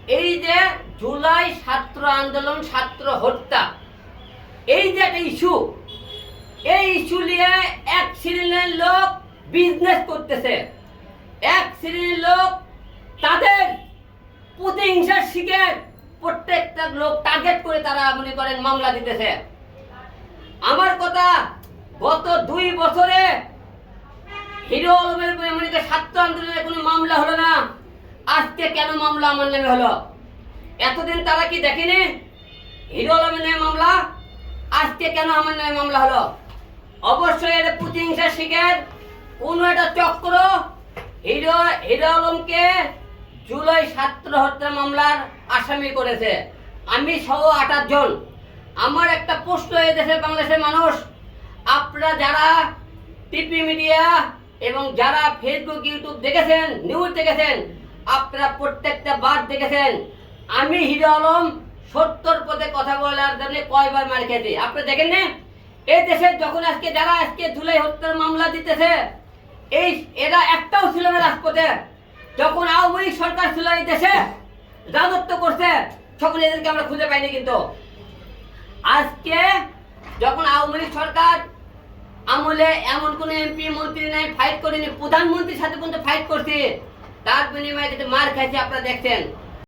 এই যে জুলাই ছাত্র আন্দোলন, ছাত্র হত্যা, এই যে একটা ইস্যু, এই ইস্যু নিয়ে এক শ্রেণীর লোক বিজনেস করতেছে, এক শ্রেণীর লোক তাদের প্রতিহিংসার শিকার প্রত্যেকটা লোক টার্গেট করে তারা মনে করেন মামলা দিতেছে। আমার কথা, গত 2 বছরে হিরো আলমের মনে ছাত্র আন্দোলনের কোনো মামলা হলো না, আজকে কেন মামলা আমার নামে হলো? এতদিন তারা কি দেখেনি হিরো আলমের নামে মামলা? আজকে কেন আমার নামে মামলা হলো? অবশ্যই এটা প্রতিহিংসার শিকার কোন একটা চক্র হিরো আলমকে জুলাই ছাত্র হত্যা মামলার আসামি করেছে, আমি সহ 28 জন। আমার একটা প্রশ্ন, এই দেশের বাংলাদেশের মানুষ, আপনারা যারা টিভি মিডিয়া এবং যারা ফেসবুক ইউটিউব দেখেছেন, নিউজ দেখেছেন, আপনারা প্রত্যেকটা বার দেখেছেন আমি হিরো আলম 70 পদে কথা বলার জন্য কয়বার মার খেয়েছি, আপনি দেখেন না? এই দেশের যখন আজকে যারা আজকে জুলাই হত্যার মামলা দিতেছে, এই এরা একটাও ছিল না রাজপথে। যখন আওয়ামী লীগ সরকার ছিল এই দেশে, রাজত্ব করছে, সকলে এদেরকে আমরা খুঁজে পাইনি। কিন্তু আজকে যখন আওয়ামী লীগ সরকার আমলে এমন কোন এমপি মন্ত্রী নাই ফাইট করেনি, প্রধানমন্ত্রীর সাথে পর্যন্ত ফাইট করছে, তার বিনিময়ে কিন্তু মার খাইছে, আপনারা দেখছেন।